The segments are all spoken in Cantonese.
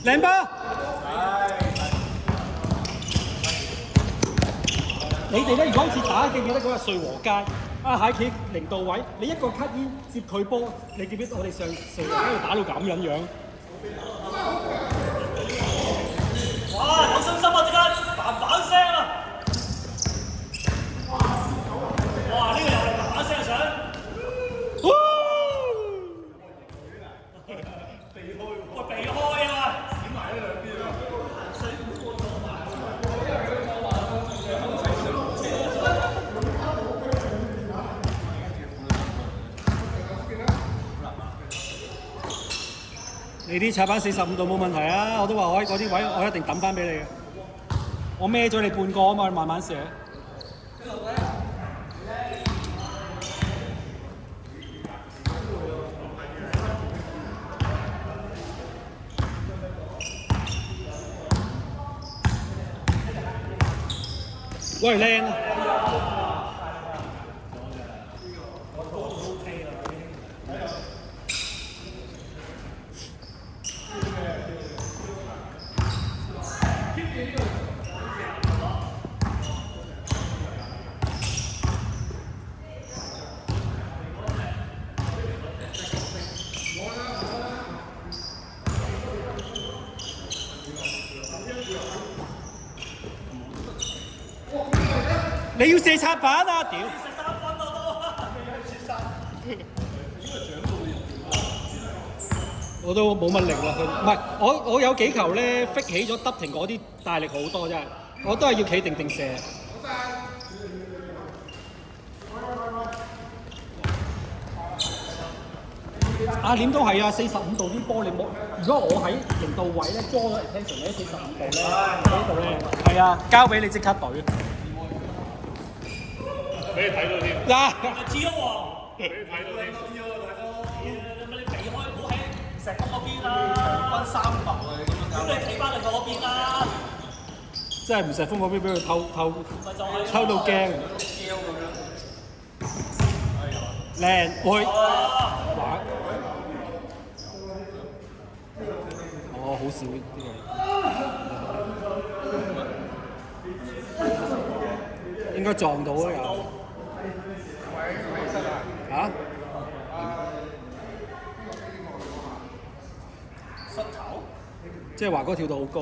靚波！你哋咧，如果好似打記唔記得嗰日瑞和街阿蟹企零度位，你一個cut in接佢波，你記唔記得我哋上瑞和喺度打到咁樣？哇！有信心啊！即刻嘭嘭聲啊！哇！呢個又係嘭嘭聲上。避開啊！閃埋呢兩邊啊！你啲插板45度冇問題啊！我都話我嗰啲位我一定抌翻俾你嘅。我孭咗你半個啊嘛，慢慢射。喂，靚啊！你要射插板啊！屌！我都冇乜力啦，唔係我有幾球咧，fake起咗得停嗰啲大力好多真係，我都係要企定定射。阿臉都係啊，45度啲波你冇，如果我喺0度位咧，draw 咗 attention 咧45度咧，呢度咧係啊，交俾你即刻懟。俾你睇到添。嗱，知咗喎。俾你睇到添。你避開唔好喺石角嗰邊啦。分3球啊！你咁樣搞。咁你企翻嚟嗰邊啦。真係唔石峰嗰邊俾佢偷到驚。靚，會玩。哦，好少呢個。應該撞到啊又。嚇？膝頭？即係華哥跳到好高。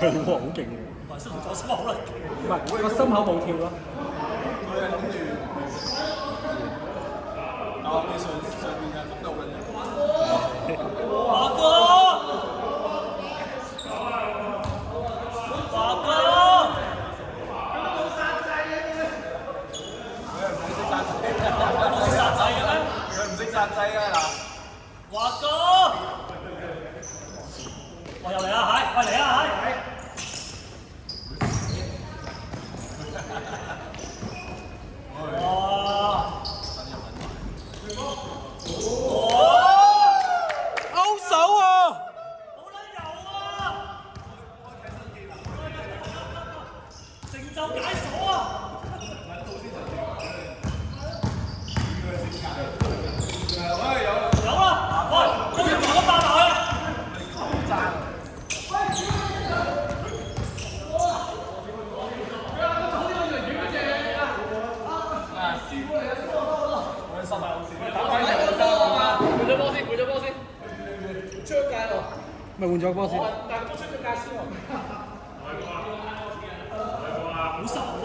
係喎，好勁喎！唔係膝頭左心好難勁。唔係個心口冇跳咯。佢係諗住上邊係咁到嘅。華哥！殺制嘅嗱，華哥，我又嚟啦，係，喂嚟啦，係。哇！勾手啊！好撚油啊！成就解鎖啊！有啦，喂，都要同我爆埋佢。咪換咗波先。但係都出咗界先喎。好神喎！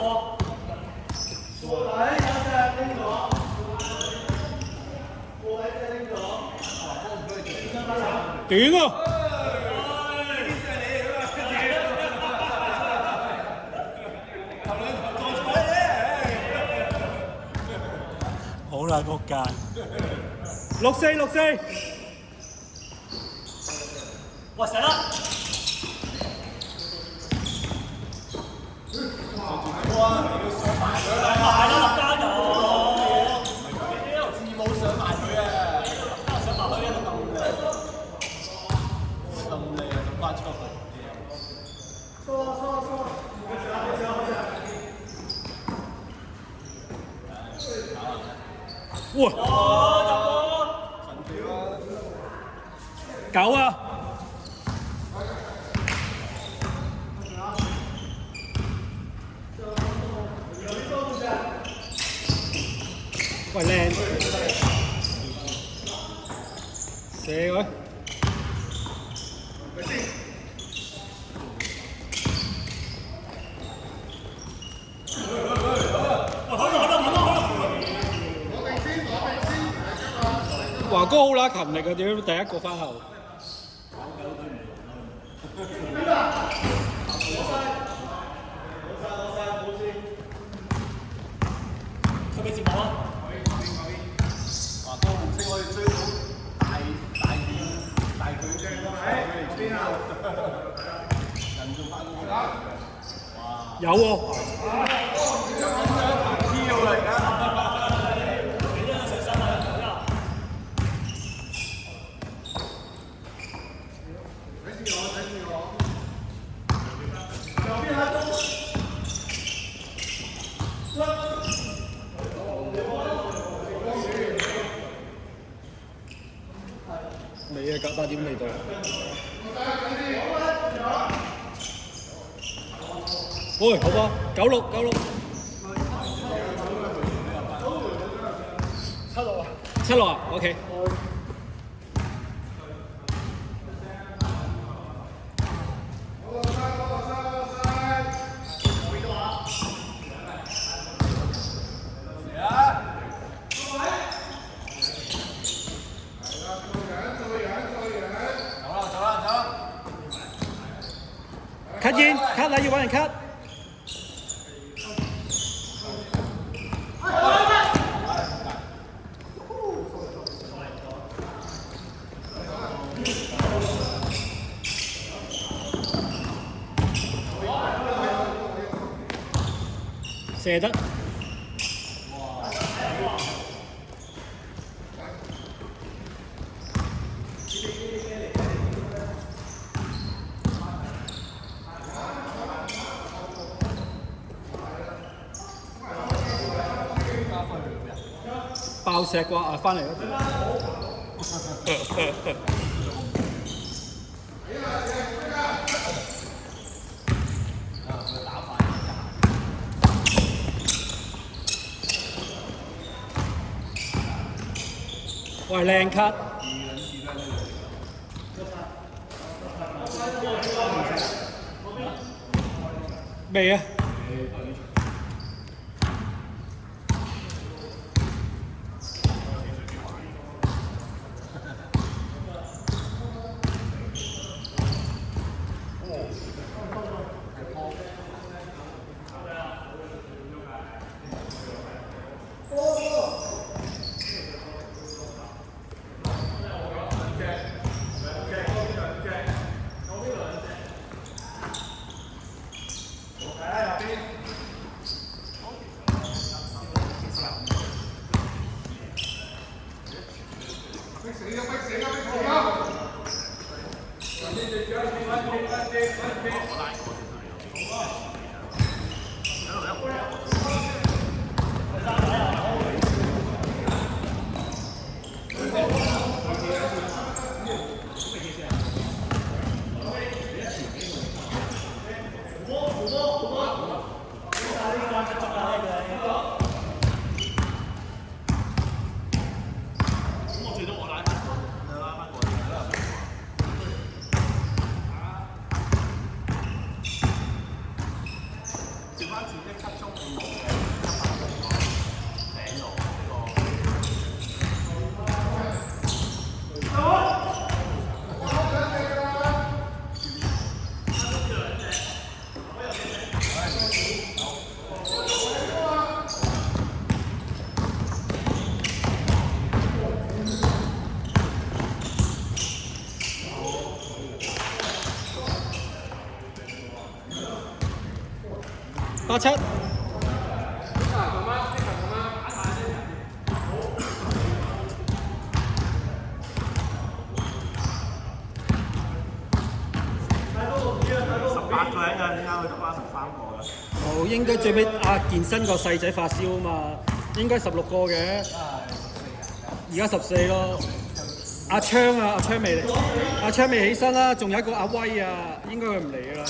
點啊！好啦，仆街！64，64。喂，死啦！上埋啦，落加油！字母上埋佢啊！上埋佢啊！咁靚啊！咁翻出去。哇！神跳啊！ 9啊！喂，靚！射佢！華哥好啦，勤力啊！屌，第一個翻後。佢俾節目啊！華哥紅色可以追到大佢啫，嗰邊啊！人仲快過佢。有喎。跳嚟㗎！未啊，8點未到。喂，好噃，96。76啊 ，OK。cut 煙 ，cut 啦，要揾人 cut。射得。爆石啩啊！翻嚟咯。喂，靚 cut。未啊？87。18個人㗎，點解佢得翻13個嘅？哦，應該最尾健身個細仔發燒啊嘛，應該16個嘅。而家14咯。阿昌啊，阿昌未嚟，阿昌未起身啦，仲有一個阿威啊，應該佢唔嚟㗎啦。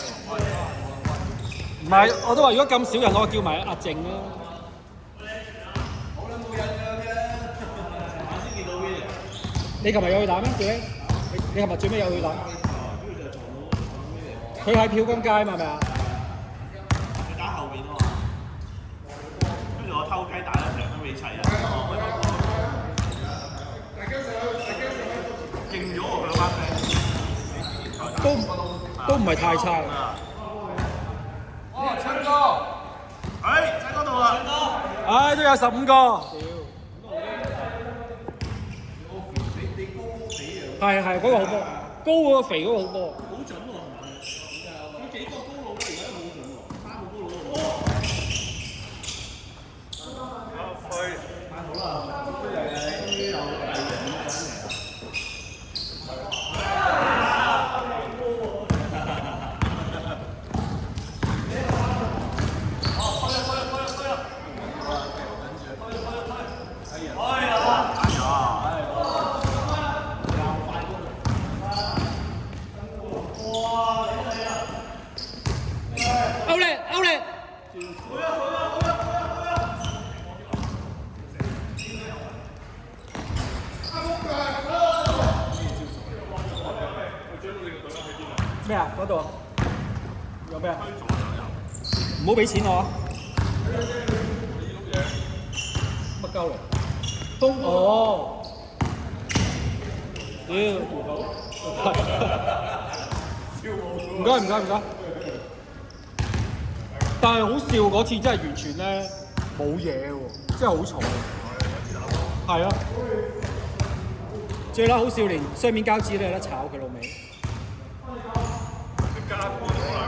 唔係，我都話如果咁少人，我叫埋阿靜啦。你琴日有去打咩？最尾你琴日最尾有去打？佢喺漂江街嘛，係咪啊？佢打後面啊嘛，跟住我偷雞打一場都未齊啊！勁咗我佢班 friend， 都唔係太差。哦，昌哥，喺嗰度啊！唉，都有15個。係嗰個好波，高嗰個肥嗰個好波。好準喎，佢幾個高佬而家都好準喎，3個高佬都好。咩啊？嗰度有咩啊？唔好俾錢我啊！乜鳩嚟？東哦，屌！唔該。但係好笑嗰次真係完全咧冇嘢喎，真係好嘈。係啊，最撚好笑，連雙面膠紙都有得炒佢老味。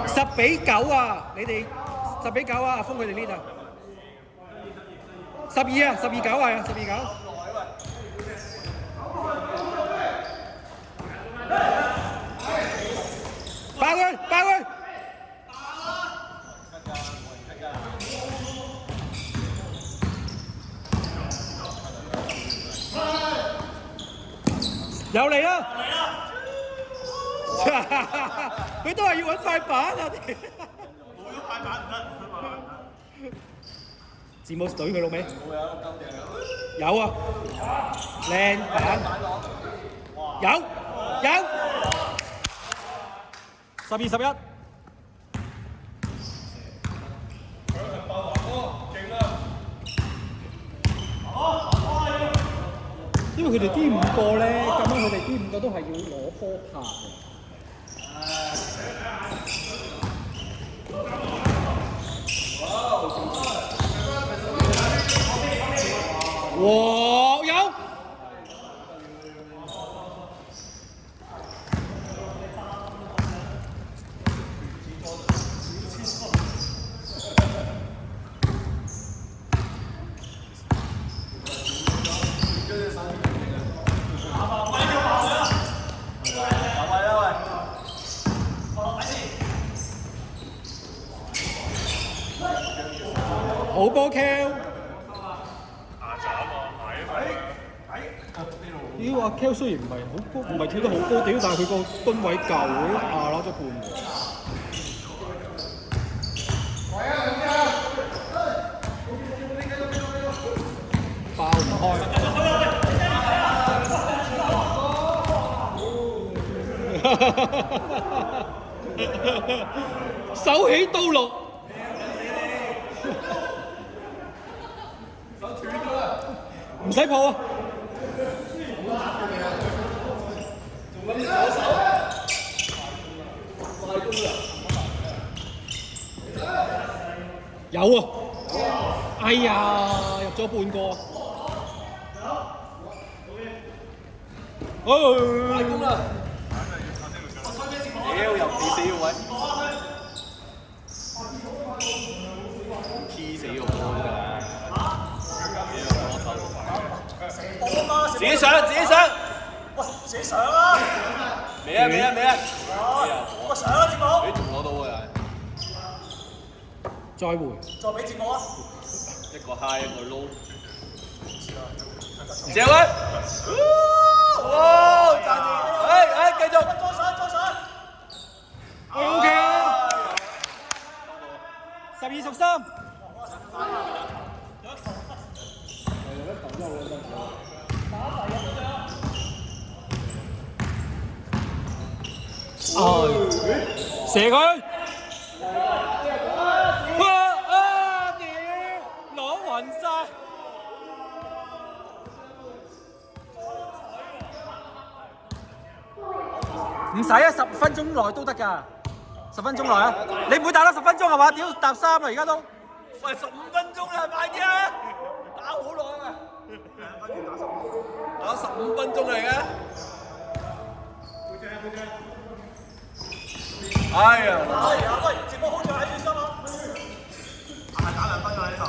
10-9啊！你哋10-9啊！阿峰佢哋呢度12啊，12-9係啊，12-9。爆佢！又嚟啦！佢都係要揾塊板啊！冇咗塊板唔得。字母隊佢老味。有啊，靚板。有。12-11。因為佢哋啲5個咧，咁樣佢哋啲5個都係要攞波拍嘅。哇！有。好波 Kel， 屌阿 Kel 雖然唔係好高，唔係跳得好高屌，但係佢個噸位夠，攞咗半喎。爆唔開。手起刀落。唔使抱啊！有啊！哎呀，入咗半個。快攻啦！屌入死位，P 死我自己上！喂，自己上啦！未啊！我上啦，節目。你仲攞到㗎？再回。再俾節目啊！一個 high 一個low。謝威，哇！讚啲，繼續。OK 啊，12-13。哦，射佢！哇啊！屌，攞暈晒！唔使啊，10分鐘內都得㗎，10分鐘內啊！你唔會打多10分鐘係嘛？屌搭3啦，而家都。喂，15分鐘啦，快啲啊！打好耐啊！打15分鐘嚟嘅。哎呀！喂，直播好似喺住心啊！係咪打2分㗎呢頭？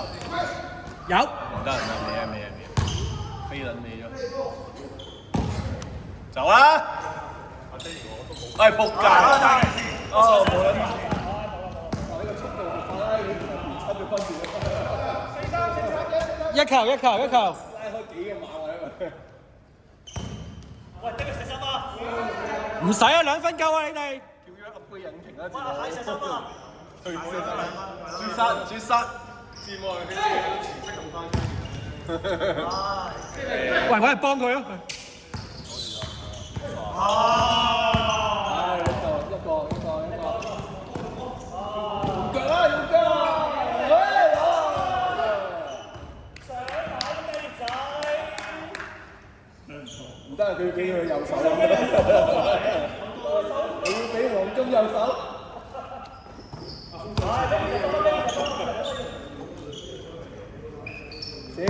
有。唔得，未，飛撚你咗。走啦！哎，仆街！哦，冇撚。一球。拉開幾個馬位啊！喂，呢個射心啊！唔使啊，2分夠啊，你哋。叫咗 upgrade 引擎啦，喂，睇射心啊！絕殺！羨慕佢啲全職咁翻。喂，我係幫佢咯。一個。用腳啦！唔得啊！佢要俾佢右手啊！你要俾黃忠右手。射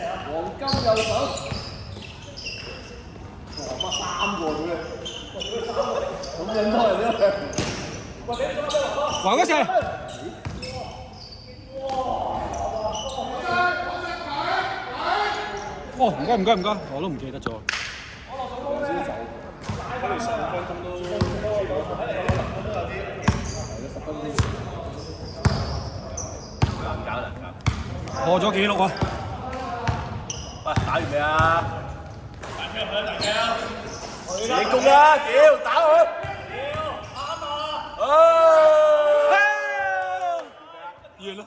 啊！黃金右手。哇！乜3個咁樣？咁撚多人啫！還嗰射。哦，唔該，我都唔記得咗。破咗紀錄啊！喂，打完未啊？射攻啦！屌，打佢！屌，啱啊！完啦。